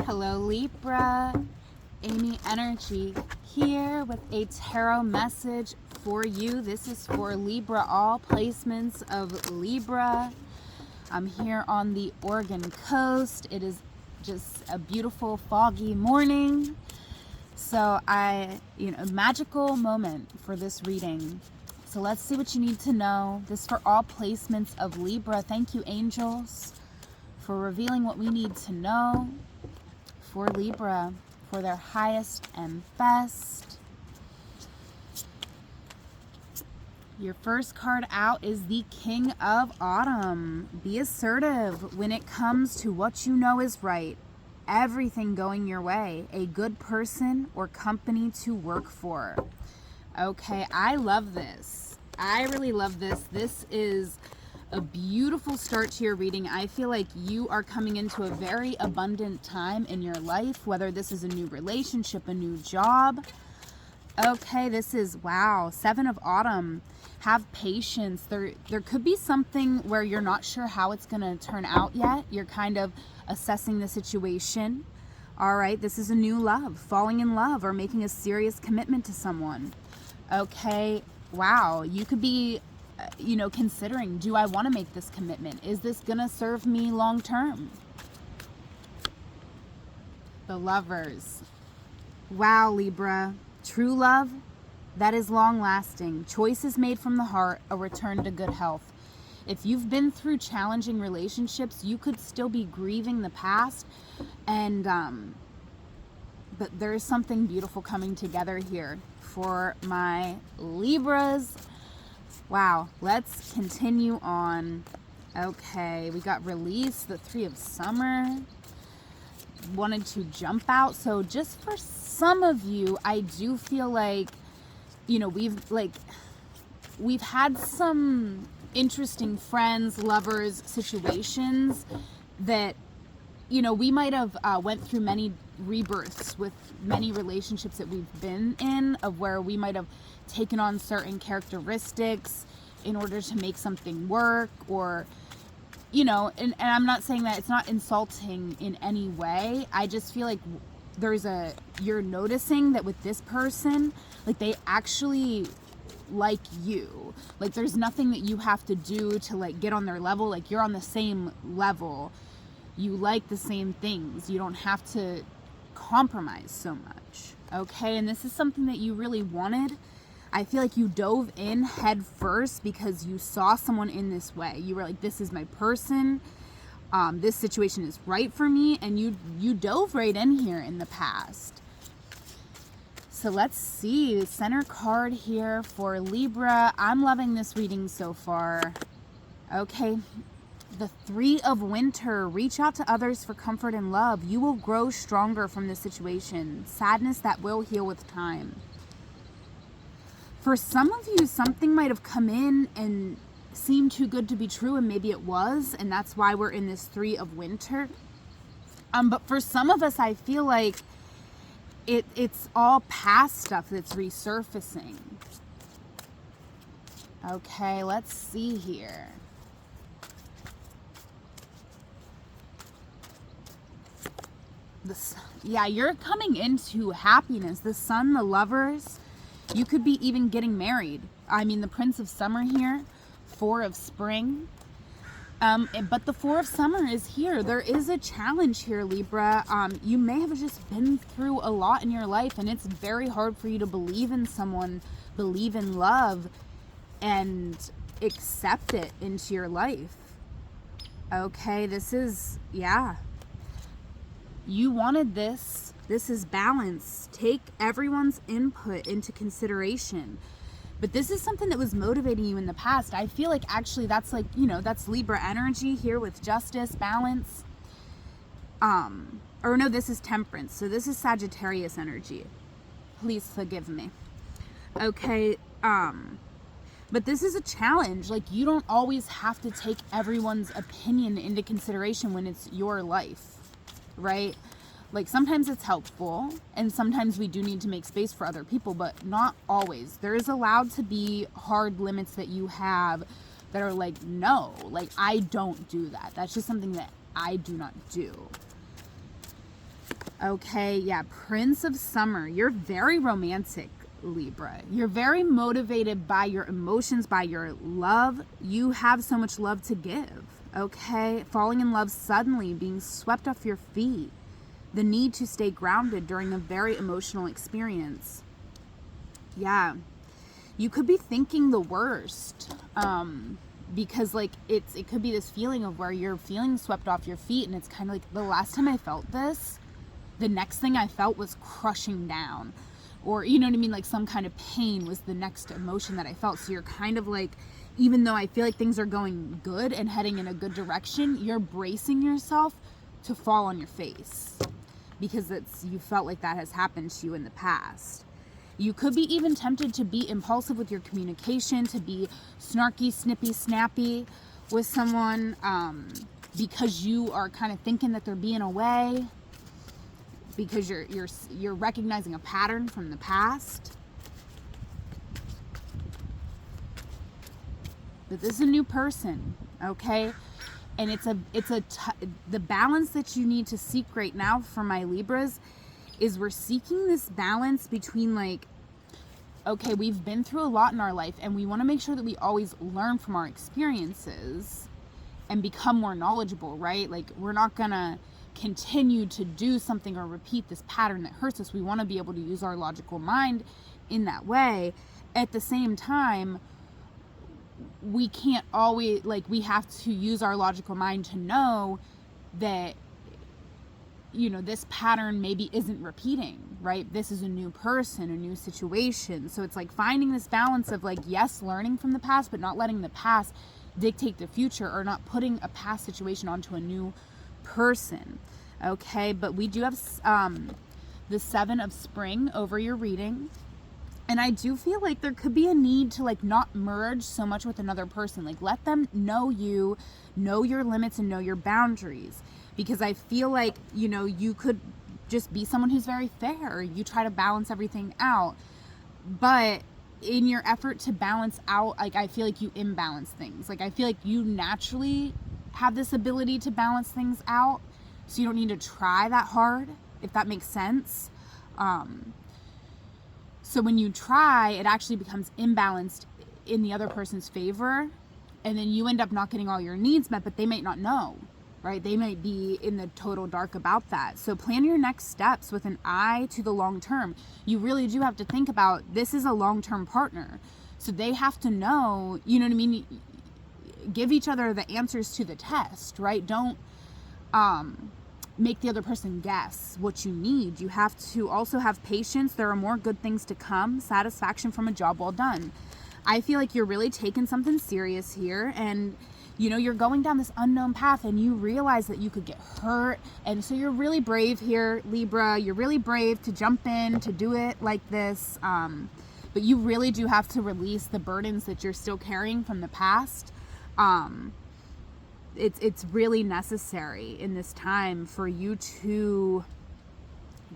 Hello Libra, Amy Energy here with a tarot message for you. This is for Libra, all placements of Libra. I'm here on the Oregon coast. It is just a beautiful foggy morning. So a magical moment for this reading. So let's see what you need to know. This is for all placements of Libra. Thank you, angels, for revealing what we need to know for Libra, for their highest and best. Your first card out is the King of Autumn. Be assertive when it comes to what you know is right. Everything going your way. A good person or company to work for. Okay, I love this. I really love this. This is a beautiful start to your reading. I feel like you are coming into a very abundant time in your life, whether this is a new relationship, a new job. Okay, this is, wow, Seven of Autumn. Have patience. There could be something where you're not sure how it's going to turn out yet. You're kind of assessing the situation. All right, this is a new love, falling in love or making a serious commitment to someone. Okay, wow, you could be considering, do I want to make this commitment? Is this gonna serve me long term? The Lovers. Wow, Libra. True love, that is long lasting. Choices made from the heart, a return to good health. If you've been through challenging relationships, you could still be grieving the past, and but there's something beautiful coming together here for my Libras. Wow, let's continue on. Okay, we got Release, the Three of Summer. Wanted to jump out. So just for some of you, I do feel like, we've had some interesting friends, lovers, situations that, we might have went through many rebirths with many relationships that we've been in, of where we might have taken on certain characteristics in order to make something work, or and I'm not saying that it's not insulting in any way. I just feel like you're noticing that with this person, like, they actually like you. Like, there's nothing that you have to do to like get on their level. Like, you're on the same level, you like the same things, you don't have to compromise so much. Okay, and this is something that you really wanted. I feel like you dove in head first because you saw someone in this way. You were like, this is my person, this situation is right for me, and you dove right in here in the past. So let's see, the center card here for Libra. I'm loving this reading so far. Okay, the Three of Winter. Reach out to others for comfort and love. You will grow stronger from this situation. Sadness that will heal with time. For some of you, something might have come in and seemed too good to be true, and maybe it was, and that's why we're in this Three of Winter. But for some of us, I feel like it's all past stuff that's resurfacing. Okay, let's see here. You're coming into happiness. The Sun, the Lovers. You could be even getting married. I mean, the Prince of Summer here, Four of Spring. But the Four of Summer is here. There is a challenge here, Libra. You may have just been through a lot in your life, and it's very hard for you to believe in someone, believe in love, and accept it into your life. Okay, this is, you wanted this. This is balance. Take everyone's input into consideration. But this is something that was motivating you in the past. I feel like actually that's like, that's Libra energy here with justice, balance. Or no, this is Temperance. So this is Sagittarius energy. Please forgive me. Okay, but this is a challenge. Like, you don't always have to take everyone's opinion into consideration when it's your life, right? Like, sometimes it's helpful, and sometimes we do need to make space for other people, but not always. There is allowed to be hard limits that you have that are like, no, like, I don't do that. That's just something that I do not do. Okay, yeah, Prince of Summer. You're very romantic, Libra. You're very motivated by your emotions, by your love. You have so much love to give, okay? Falling in love suddenly, being swept off your feet. The need to stay grounded during a very emotional experience. Yeah. You could be thinking the worst. Because like it could be this feeling of where you're feeling swept off your feet, and it's kind of like the last time I felt this, the next thing I felt was crushing down, or you know what I mean, like some kind of pain was the next emotion that I felt. So you're kind of like, even though I feel like things are going good and heading in a good direction, you're bracing yourself to fall on your face because you felt like that has happened to you in the past. You could be even tempted to be impulsive with your communication, to be snarky, snippy, snappy with someone, because you are kind of thinking that they're being away, because you're recognizing a pattern from the past. But this is a new person, okay? And the balance that you need to seek right now for my Libras is we're seeking this balance between like, okay, we've been through a lot in our life and we want to make sure that we always learn from our experiences and become more knowledgeable, right? Like we're not gonna continue to do something or repeat this pattern that hurts us. We want to be able to use our logical mind in that way. At the same time, we can't always, like, we have to use our logical mind to know that, you know, this pattern maybe isn't repeating, right? This is a new person, a new situation. So it's like finding this balance of like, yes, learning from the past, but not letting the past dictate the future, or not putting a past situation onto a new person. Okay, but we do have the 7 of Spring over your reading. And I do feel like there could be a need to like not merge so much with another person. Like let them know you, know your limits, and know your boundaries. Because I feel like, you know, you could just be someone who's very fair. You try to balance everything out. But in your effort to balance out, like I feel like you imbalance things. Like I feel like you naturally have this ability to balance things out. So you don't need to try that hard, if that makes sense. So when you try, it actually becomes imbalanced in the other person's favor. And then you end up not getting all your needs met, but they might not know, right? They might be in the total dark about that. So plan your next steps with an eye to the long term. You really do have to think about, this is a long-term partner. So they have to know, you know what I mean? Give each other the answers to the test, right? Don't make the other person guess what you need. You have to also have patience. There are more good things to come. Satisfaction from a job well done. I feel like you're really taking something serious here, and you know, you're going down this unknown path and you realize that you could get hurt. And so you're really brave here, Libra. You're really brave to jump in, to do it like this. But you really do have to release the burdens that you're still carrying from the past. It's really necessary in this time for you to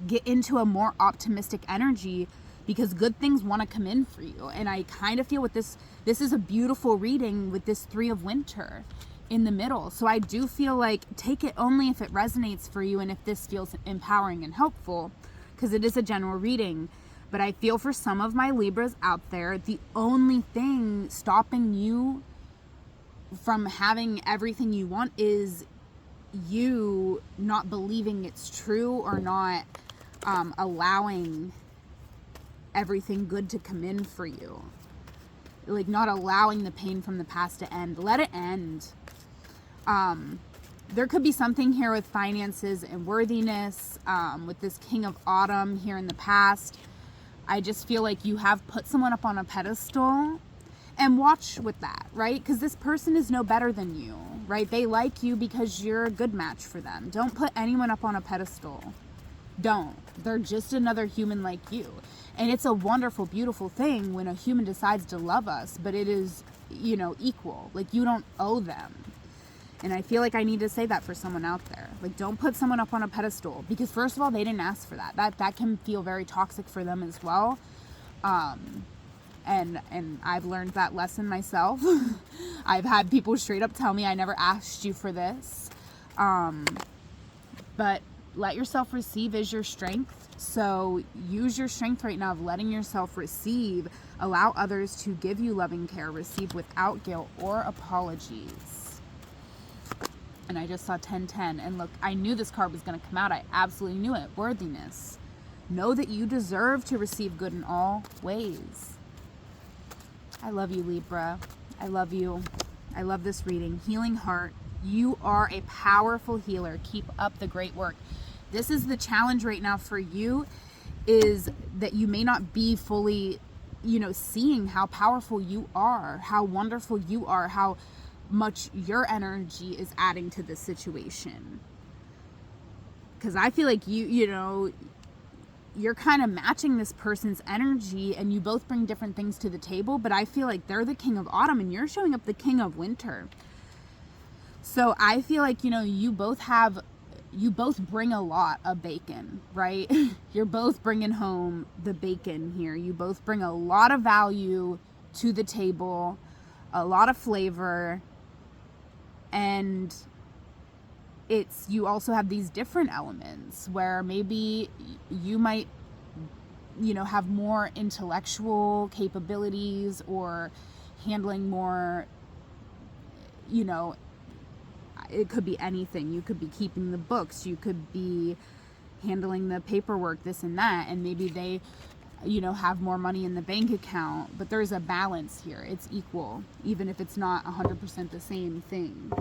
get into a more optimistic energy, because good things want to come in for you. And I kind of feel with this is a beautiful reading with this 3 of Winter in the middle. So I do feel like take it only if it resonates for you and if this feels empowering and helpful, because it is a general reading. But I feel for some of my Libras out there, the only thing stopping you from having everything you want is you not believing it's true, or not allowing everything good to come in for you. Like not allowing the pain from the past to end. Let it end. There could be something here with finances and worthiness, with this King of Autumn here in the past. I just feel like you have put someone up on a pedestal. And watch with that, right? Because this person is no better than you, right? They like you because you're a good match for them. Don't put anyone up on a pedestal. Don't. They're just another human like you. And it's a wonderful, beautiful thing when a human decides to love us, but it is, you know, equal. Like you don't owe them. And I feel like I need to say that for someone out there. Like don't put someone up on a pedestal, because first of all, they didn't ask for that. That can feel very toxic for them as well. And I've learned that lesson myself. I've had people straight up tell me, I never asked you for this. But let yourself receive is your strength. So use your strength right now of letting yourself receive. Allow others to give you loving care. Receive without guilt or apologies. And I just saw 1010. And look, I knew this card was going to come out. I absolutely knew it. Worthiness. Know that you deserve to receive good in all ways. I love you, Libra. I love you. I love this reading. Healing heart. You are a powerful healer. Keep up the great work. This is the challenge right now for you, is that you may not be fully, seeing how powerful you are, how wonderful you are, how much your energy is adding to this situation. Because I feel like you're kind of matching this person's energy, and you both bring different things to the table, but I feel like they're the king of autumn and you're showing up the king of winter. So I feel like, you both bring a lot of bacon, right? You're both bringing home the bacon here. You both bring a lot of value to the table, a lot of flavor, and you also have these different elements where maybe you might, have more intellectual capabilities or handling more, it could be anything. You could be keeping the books, you could be handling the paperwork, this and that, and maybe they, have more money in the bank account, but there's a balance here. It's equal, even if it's not 100% the same thing.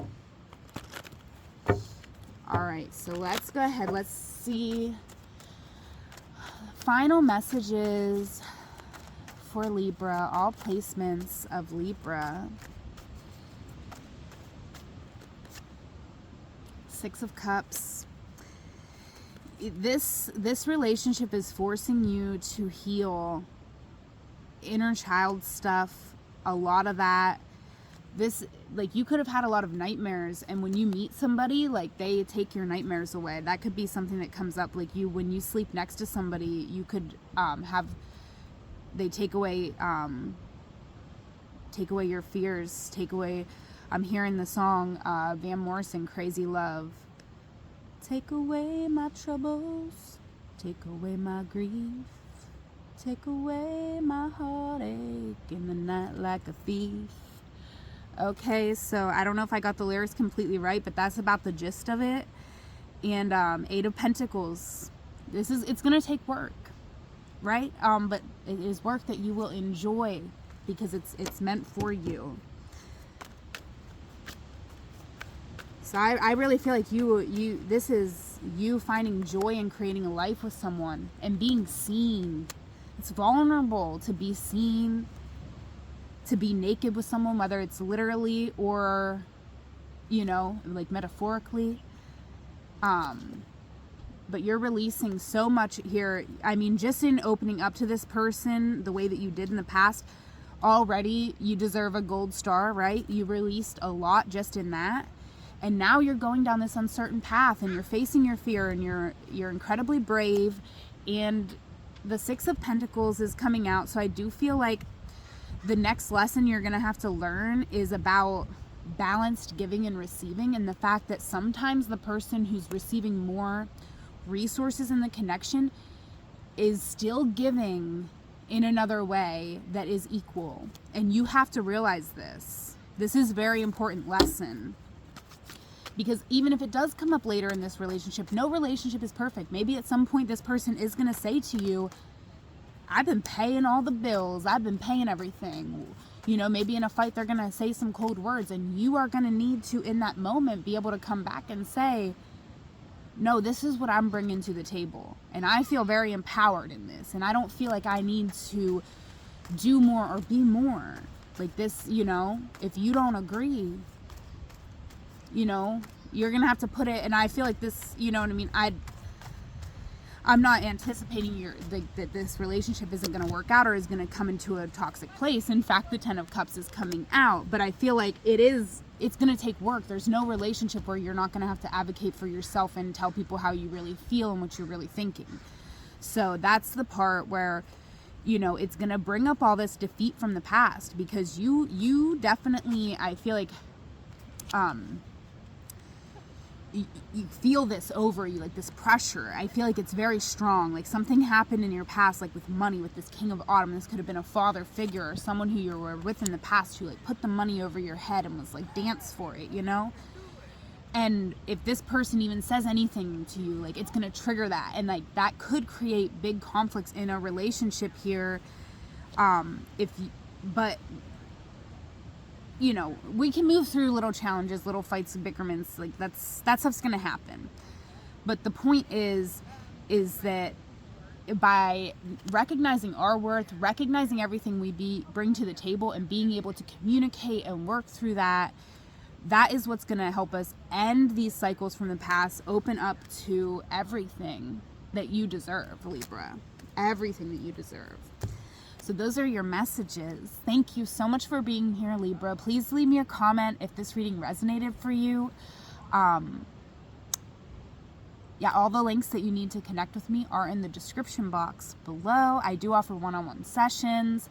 All right, so let's go ahead. Let's see. Final messages for Libra, all placements of Libra. Six of Cups. This relationship is forcing you to heal inner child stuff, a lot of that. You could have had a lot of nightmares, and when you meet somebody, they take your nightmares away. That could be something that comes up, when you sleep next to somebody, you could they take away your fears, take away. I'm hearing the song Van Morrison, Crazy Love. Take away my troubles, take away my grief, take away my heartache in the night like a thief. Okay, so I don't know if I got the lyrics completely right, but that's about the gist of it. And Eight of Pentacles. It's gonna take work, right? But it is work that you will enjoy because it's meant for you. So I really feel like this is you finding joy in creating a life with someone and being seen. It's vulnerable to be seen, to be naked with someone, whether it's literally or, metaphorically. But you're releasing so much here. I mean, just in opening up to this person the way that you did in the past, already you deserve a gold star, right? You released a lot just in that. And now you're going down this uncertain path and you're facing your fear, and you're incredibly brave, and the Six of Pentacles is coming out. So I do feel like the next lesson you're going to have to learn is about balanced giving and receiving, and the fact that sometimes the person who's receiving more resources in the connection is still giving in another way that is equal. And you have to realize this. This is a very important lesson. Because even if it does come up later in this relationship, no relationship is perfect. Maybe at some point this person is going to say to you, I've been paying all the bills. I've been paying everything. Maybe in a fight they're going to say some cold words, and you are going to need to, in that moment, be able to come back and say, no, this is what I'm bringing to the table. And I feel very empowered in this. And I don't feel like I need to do more or be more. Like this, if you don't agree, you're gonna have to put it. And I feel like this, you know what I mean, I'm not anticipating that this relationship isn't gonna work out or is gonna come into a toxic place. In fact, the Ten of Cups is coming out, but I feel like it's gonna take work. There's no relationship where you're not gonna have to advocate for yourself and tell people how you really feel and what you're really thinking. So that's the part where it's gonna bring up all this defeat from the past, because you definitely, I feel like you feel this over you, like this pressure. I feel like it's very strong. Like something happened in your past, like with money, with this King of Autumn. This could have been a father figure or someone who you were with in the past who like put the money over your head and was like, dance for it, you know? And if this person even says anything to you, like it's gonna trigger that, and like that could create big conflicts in a relationship here. But you know, we can move through little challenges, little fights and bickerments. Like that stuff's gonna happen. But the point is that by recognizing our worth, recognizing everything we bring to the table, and being able to communicate and work through that, that is what's going to help us end these cycles from the past, open up to everything that you deserve, Libra. Everything that you deserve. So those are your messages. Thank you so much for being here, Libra. Please leave me a comment if this reading resonated for you. Yeah, all the links that you need to connect with me are in the description box below. I do offer one-on-one sessions.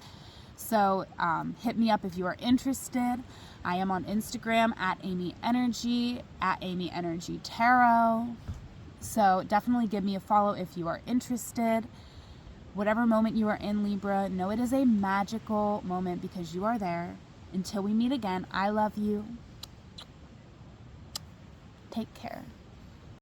So hit me up if you are interested. I am on Instagram at Amy Energy, at Amy Energy Tarot. So definitely give me a follow if you are interested. Whatever moment you are in, Libra, know it is a magical moment because you are there. Until we meet again, I love you. Take care.